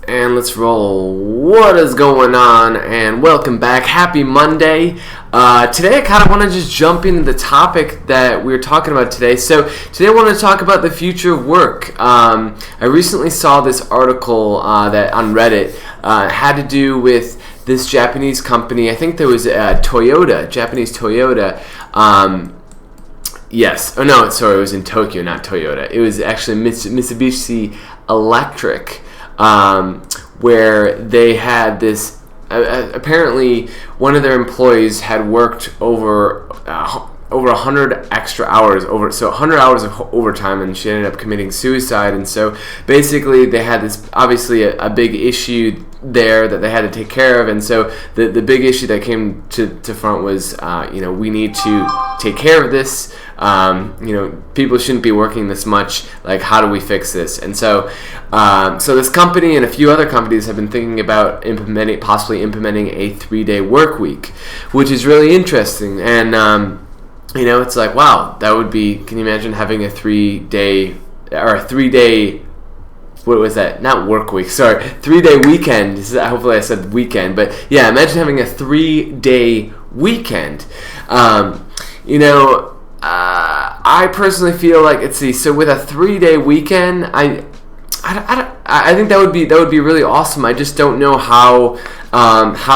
And let's roll. What is going on? And welcome back. Happy Monday. Today I kind of want to just jump into the topic that we were talking about today. So today I want to talk about the future of work. I recently saw this article that on Reddit had to do with this Japanese company. I think there was Toyota, Japanese Toyota. Yes. Oh no, sorry, it was in Tokyo, not Toyota. It was actually Mitsubishi Electric. Where they had this, apparently one of their employees had worked over 100 extra hours, 100 hours of overtime, and she ended up committing suicide. And so basically they had this, obviously a big issue there that they had to take care of. And so the big issue that came to front was, we need to take care of this. People shouldn't be working this much. Like, how do we fix this? And so this company and a few other companies have been thinking about possibly implementing a 3-day work week, which is really interesting. And it's like, wow, that would be. Can you imagine having a 3-day or a 3-day? What was that? Not work week. Sorry, 3-day weekend. Hopefully I said weekend, but yeah, imagine having a 3-day weekend. I personally feel like so with a 3-day weekend, I think that would be really awesome. I just don't know how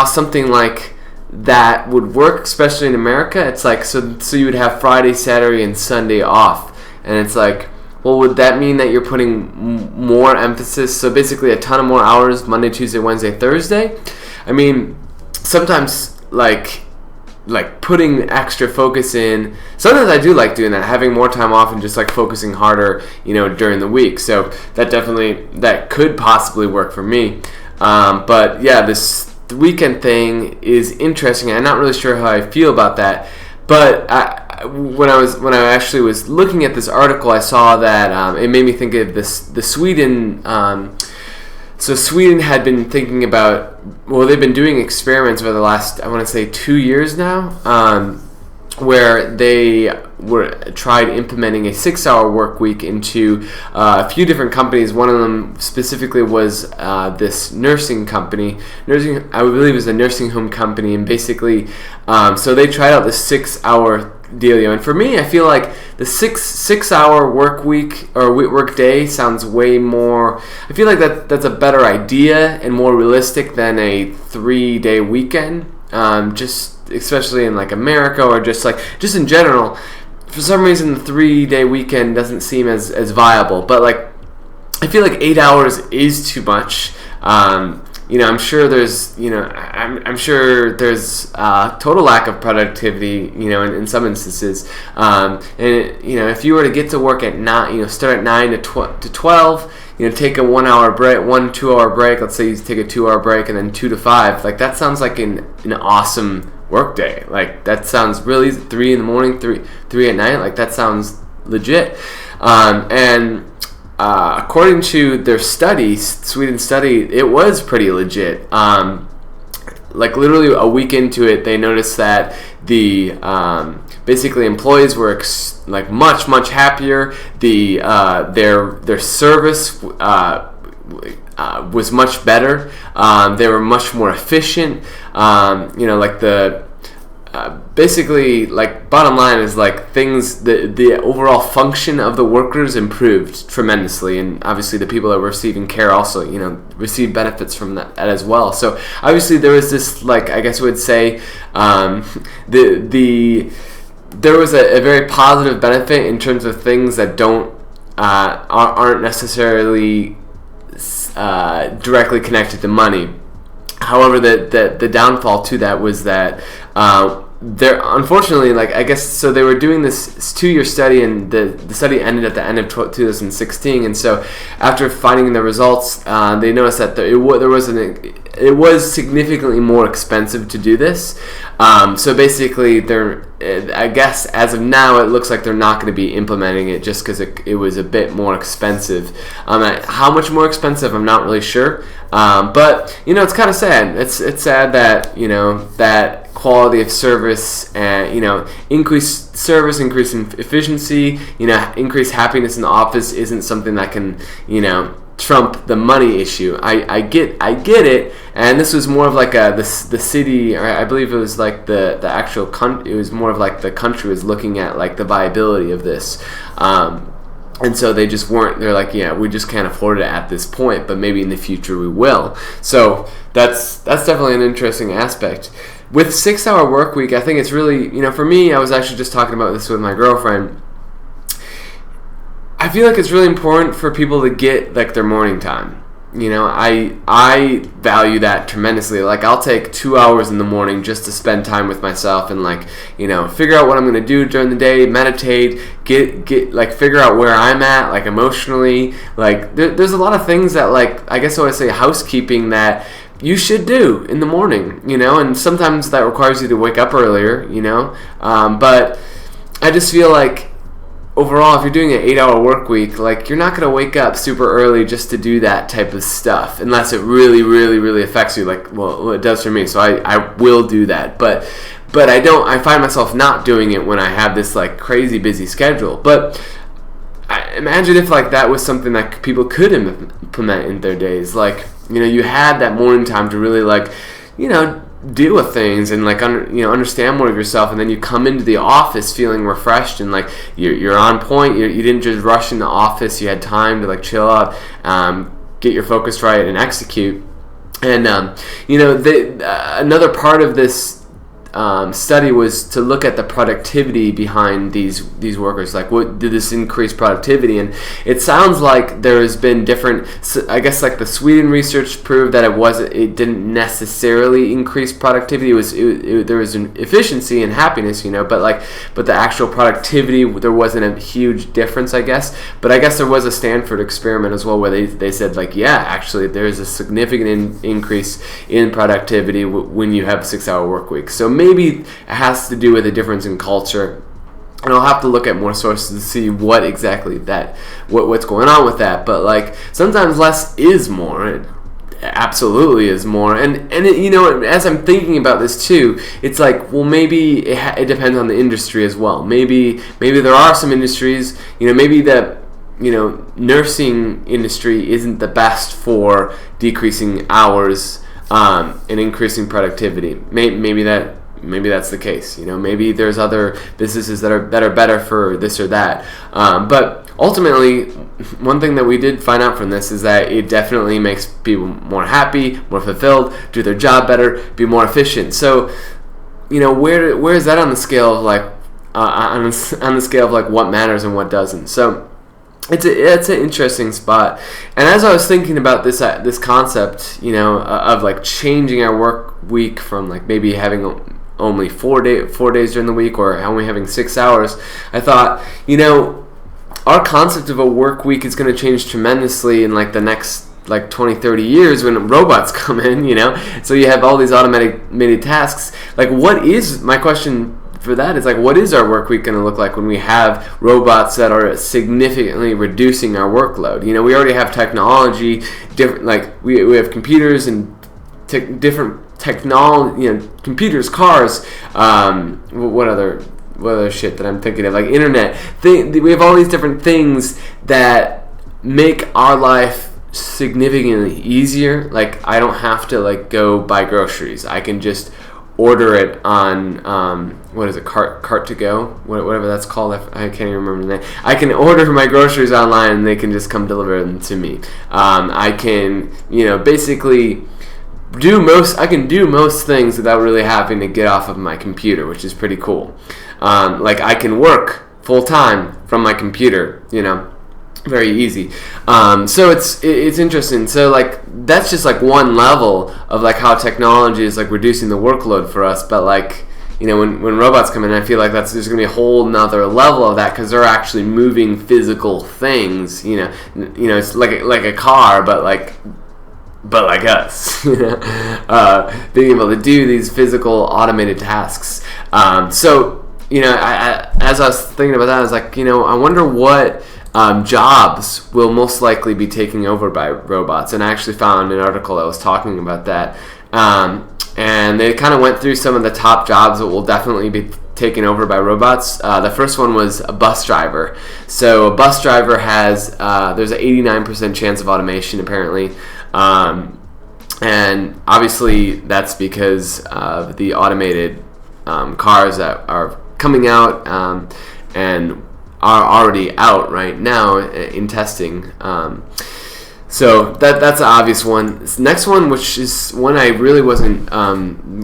something like that would work, especially in America. It's like so you would have Friday, Saturday, and Sunday off, and it's like, well, would that mean that you're putting more emphasis? So basically, a ton of more hours Monday, Tuesday, Wednesday, Thursday. I mean, sometimes like putting extra focus in. Sometimes I do like doing that, having more time off and just like focusing harder, during the week. So that could possibly work for me. But yeah, this weekend thing is interesting. I'm not really sure how I feel about that. But when I actually was looking at this article, I saw that it made me think of the Sweden. So Sweden had been thinking about, they've been doing experiments over the last, I want to say 2 years now, where they tried implementing a 6-hour work week into a few different companies. One of them specifically was this nursing company. I believe it was a nursing home company, and basically, so they tried out the 6-hour dealio. And for me, I feel like the 6-hour work week or work day sounds way more. I feel like that's a better idea and more realistic than a 3-day weekend. Just especially in like America or just in general. For some reason, the 3-day weekend doesn't seem as viable. But like, I feel like 8 hours is too much. I'm sure there's, I'm sure there's total lack of productivity, in some instances. If you were to get to work at 9, start at 9 to 12, take a 1 hour break, 1 2-hour break. Let's say you take a 2-hour break and then 2 to 5. Like, that sounds like an awesome work day. Like, that sounds really 3 in the morning, 3 at night. Like, that sounds legit. According to their Sweden study, it was pretty legit. Like, literally a week into it, they noticed that the basically employees were much happier. Their service was much better. They were much more efficient. Basically, like, bottom line is like things. The overall function of the workers improved tremendously, and obviously the people that were receiving care also, received benefits from that as well. So obviously there was this, like, I guess I would say, there was a very positive benefit in terms of things that aren't necessarily directly connected to money. However, the downfall to that was that unfortunately, like, I guess, so they were doing this 2-year study, and the study ended at the end of 2016. And so after finding the results, they noticed that it was significantly more expensive to do this. So basically, I guess as of now, it looks like they're not going to be implementing it just because it was a bit more expensive. How much more expensive, I'm not really sure. But it's kind of sad. It's sad that that quality of service and increased service, increase in efficiency, increased happiness in the office isn't something that can trump the money issue. I get it, and this was more of like the city, or I believe it was like the actual it was more of like the country was looking at like the viability of this, and so they just weren't. They're like, yeah, we just can't afford it at this point, but maybe in the future we will. So that's definitely an interesting aspect. With 6-hour work week, I think it's really, for me, I was actually just talking about this with my girlfriend. I feel like it's really important for people to get like their morning time. I value that tremendously. Like, I'll take 2 hours in the morning just to spend time with myself and like, figure out what I'm going to do during the day, meditate, get like figure out where I'm at, like emotionally. Like there's a lot of things that, like, I guess I would say housekeeping that you should do in the morning, and sometimes that requires you to wake up earlier, but I just feel like overall, if you're doing an 8-hour work week, like, you're not going to wake up super early just to do that type of stuff, unless it really, really, really affects you, like, well, it does for me, so I will do that, but I find myself not doing it when I have this, like, crazy busy schedule. But imagine if, like, that was something that people could implement in their days, like, you had that morning time to really, like, deal with things and like understand more of yourself, and then you come into the office feeling refreshed and like you're on point. You didn't just rush in the office. You had time to like chill out, get your focus right, and execute. And another part of this study was to look at the productivity behind these workers. Like, what did this increase productivity? And it sounds like there has been different. I guess like the Sweden research proved that it didn't necessarily increase productivity. There was an efficiency and happiness, but the actual productivity, there wasn't a huge difference, I guess. But I guess there was a Stanford experiment as well where they said, like, yeah, actually there is a significant increase in productivity when you have a 6-hour work week. So maybe it has to do with a difference in culture, and I'll have to look at more sources to see what exactly what's going on with that. But like, sometimes less is more. It absolutely is more. And as I'm thinking about this too, it's like, well, maybe it depends on the industry as well. Maybe there are some industries, maybe the nursing industry isn't the best for decreasing hours and increasing productivity. Maybe that's the case. Maybe there's other businesses that are better for this or that. But ultimately, one thing that we did find out from this is that it definitely makes people more happy, more fulfilled, do their job better, be more efficient. So, where is that on the scale of like on the scale of like what matters and what doesn't? So it's an interesting spot. And as I was thinking about this concept, of like changing our work week from like maybe having only 4 days during the week, or only having 6 hours, I thought, our concept of a work week is going to change tremendously in like the next like 20-30 years when robots come in, so you have all these automated tasks. Like, my question for that is like, what is our work week going to look like when we have robots that are significantly reducing our workload? We already have technology, different, like we have computers and different technology, computers, cars, what other shit that I'm thinking of, like internet. We have all these different things that make our life significantly easier. Like, I don't have to like go buy groceries. I can just order it on what is it, cart to go, whatever that's called. I can't even remember the name. I can order my groceries online and they can just come deliver them to me. I can basically I can do most things without really having to get off of my computer, which is pretty cool. Like, I can work full time from my computer, very easy. So it's interesting. So like, that's just like one level of like how technology is like reducing the workload for us. But like, when robots come in, I feel like there's gonna be a whole nother level of that, because they're actually moving physical things. It's like a car, but like us, being able to do these physical automated tasks. So as I was thinking about that, I was like, I wonder what jobs will most likely be taken over by robots. And I actually found an article that was talking about that. And they kind of went through some of the top jobs that will definitely be taken over by robots. The first one was a bus driver. So a bus driver has there's an 89% chance of automation apparently, and obviously that's because of the automated cars that are coming out and are already out right now in testing. So that's an obvious one. This next one, which is one I really wasn't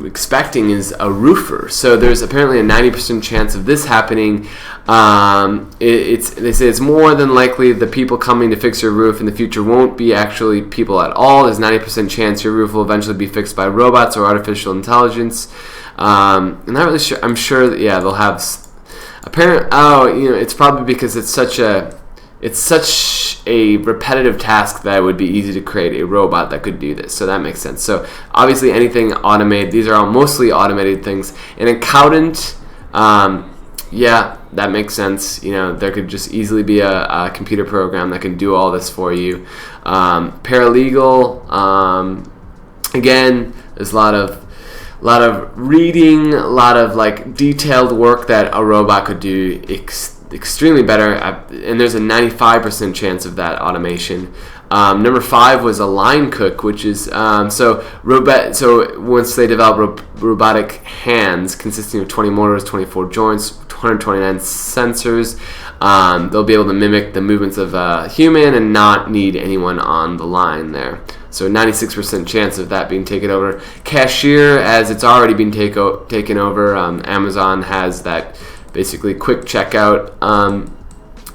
expecting, is a roofer. So there's apparently a 90% chance of this happening. They say it's more than likely the people coming to fix your roof in the future won't be actually people at all. There's 90% chance your roof will eventually be fixed by robots or artificial intelligence. I'm not really sure. I'm sure that they'll have it's probably because it's such a repetitive task that it would be easy to create a robot that could do this. So that makes sense. So obviously anything automated, these are all mostly automated things. An accountant, that makes sense. There could just easily be a computer program that can do all this for you. Paralegal, again, there's a lot of reading, a lot of like detailed work that a robot could do extremely better, and there's a 95% chance of that automation. Number 5 was a line cook, which is so once they develop robotic hands consisting of 20 motors, 24 joints, 129 sensors, they'll be able to mimic the movements of a human and not need anyone on the line there. So 96% chance of that being taken over. Cashier, as it's already been taken over, Amazon has that basically quick checkout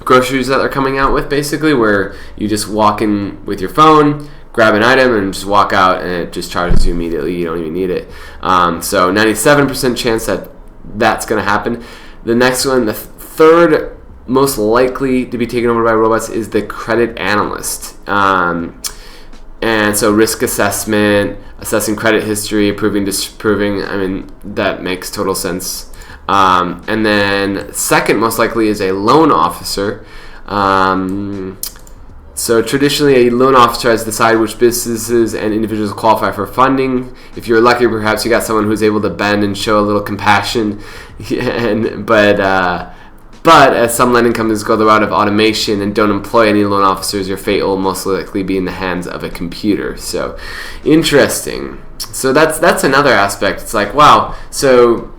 groceries that they're coming out with, basically, where you just walk in with your phone, grab an item, and just walk out, and it just charges you immediately. You don't even need it. So 97% chance that that's going to happen. The next one, the third most likely to be taken over by robots, is the credit analyst. And so risk assessment, assessing credit history, approving, disapproving, that makes total sense. And then second most likely is a loan officer. So traditionally a loan officer has decided which businesses and individuals qualify for funding. If you're lucky, perhaps you got someone who's able to bend and show a little compassion. But as some lending companies go the route of automation and don't employ any loan officers, your fate will most likely be in the hands of a computer. So interesting. So that's another aspect. It's like, wow. So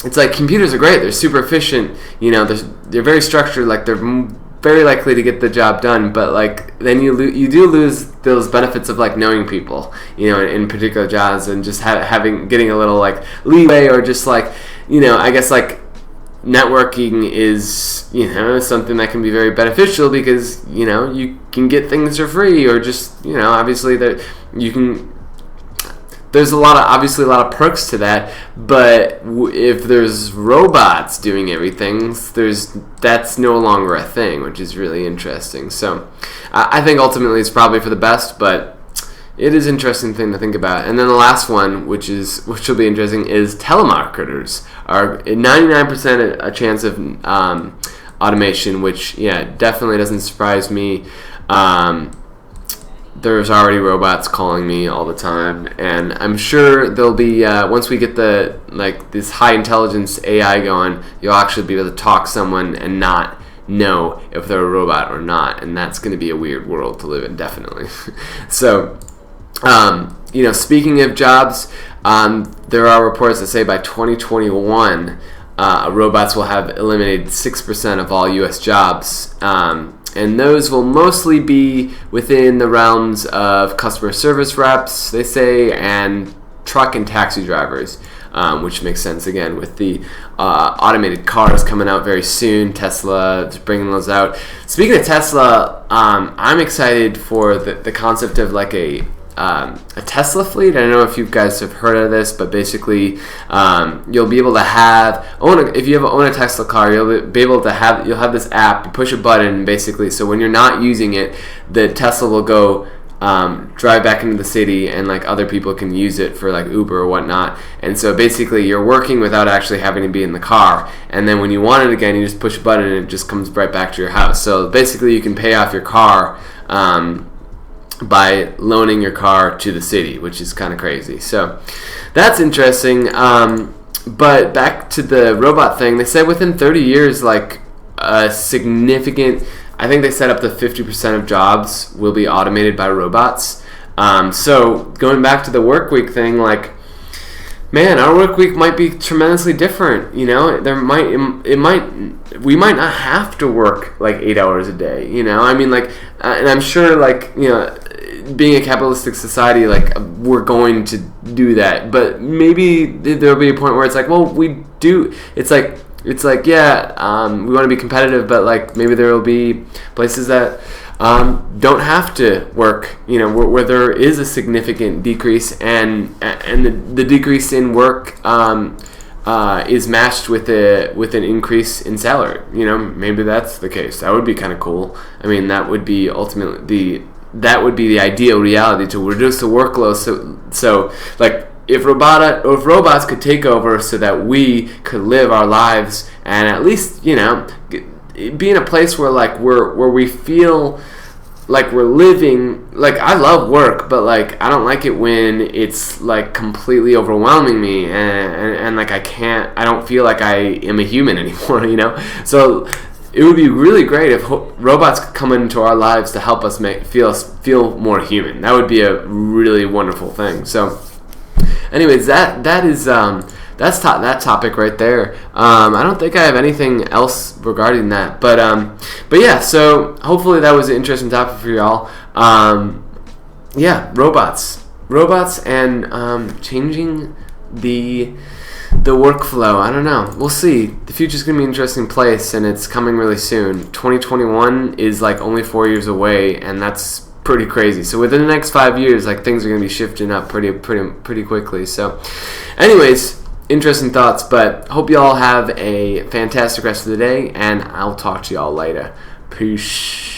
it's like computers are great. They're super efficient. They're very structured. Like they're very likely to get the job done. But like then you do lose those benefits of like knowing people. In particular jobs, and just getting a little like leeway, or just like I guess like networking is something that can be very beneficial because you can get things for free, or just obviously that you can. There's a lot of perks to that, but if there's robots doing everything, that's no longer a thing, which is really interesting. So I think ultimately it's probably for the best, but it is an interesting thing to think about. And then the last one, which will be interesting, is telemarketers are 99% a chance of automation, which definitely doesn't surprise me. There's already robots calling me all the time, and I'm sure there'll be once we get this high intelligence AI going, you'll actually be able to talk to someone and not know if they're a robot or not, and that's going to be a weird world to live in, definitely. So, speaking of jobs, there are reports that say by 2021, robots will have eliminated 6% of all U.S. jobs. And those will mostly be within the realms of customer service reps, they say, and truck and taxi drivers, which makes sense, again, with the automated cars coming out very soon. Tesla is bringing those out. Speaking of Tesla, I'm excited for the concept of like a Tesla fleet. I don't know if you guys have heard of this, but basically you'll be able to if you own a Tesla car, you'll have this app. You push a button, basically, so when you're not using it, the Tesla will go drive back into the city, and like other people can use it for like Uber or whatnot. And so basically you're working without actually having to be in the car, and then when you want it again, you just push a button and it just comes right back to your house. So basically you can pay off your car by loaning your car to the city, which is kind of crazy. So that's interesting. but back to the robot thing, they said within 30 years, like a significant, I think they said up to 50% of jobs will be automated by robots. So going back to the work week thing, like, man, our work week might be tremendously different. You know, we might not have to work like 8 hours a day. You know, I mean, like, and I'm sure, like, you know, being a capitalistic society, like, we're going to do that. But maybe there'll be a point where it's like, well, we do. It's like, yeah, we want to be competitive, but like maybe there will be places that don't have to work, you know, where there is a significant decrease, and the decrease in work is matched with an increase in salary. You know, maybe that's the case. That would be kind of cool. I mean, that would be ultimately the ideal reality, to reduce the workload. So like, if robots could take over so that we could live our lives and at least, you know, be in a place where like where we feel like we're living. Like, I love work, but like I don't like it when it's like completely overwhelming me, and like I don't feel like I am a human anymore, you know. So it would be really great if robots could come into our lives to help us feel more human. That would be a really wonderful thing. So anyways, that's that topic right there. I don't think I have anything else regarding that, but yeah. So hopefully that was an interesting topic for y'all. Yeah, robots, and changing the workflow. I don't know. We'll see. The future's gonna be an interesting place, and it's coming really soon. 2021 is like only 4 years away, and that's pretty crazy. So within the next 5 years, like, things are gonna be shifting up pretty quickly. So, anyways, interesting thoughts. But hope y'all have a fantastic rest of the day, and I'll talk to y'all later. Peace.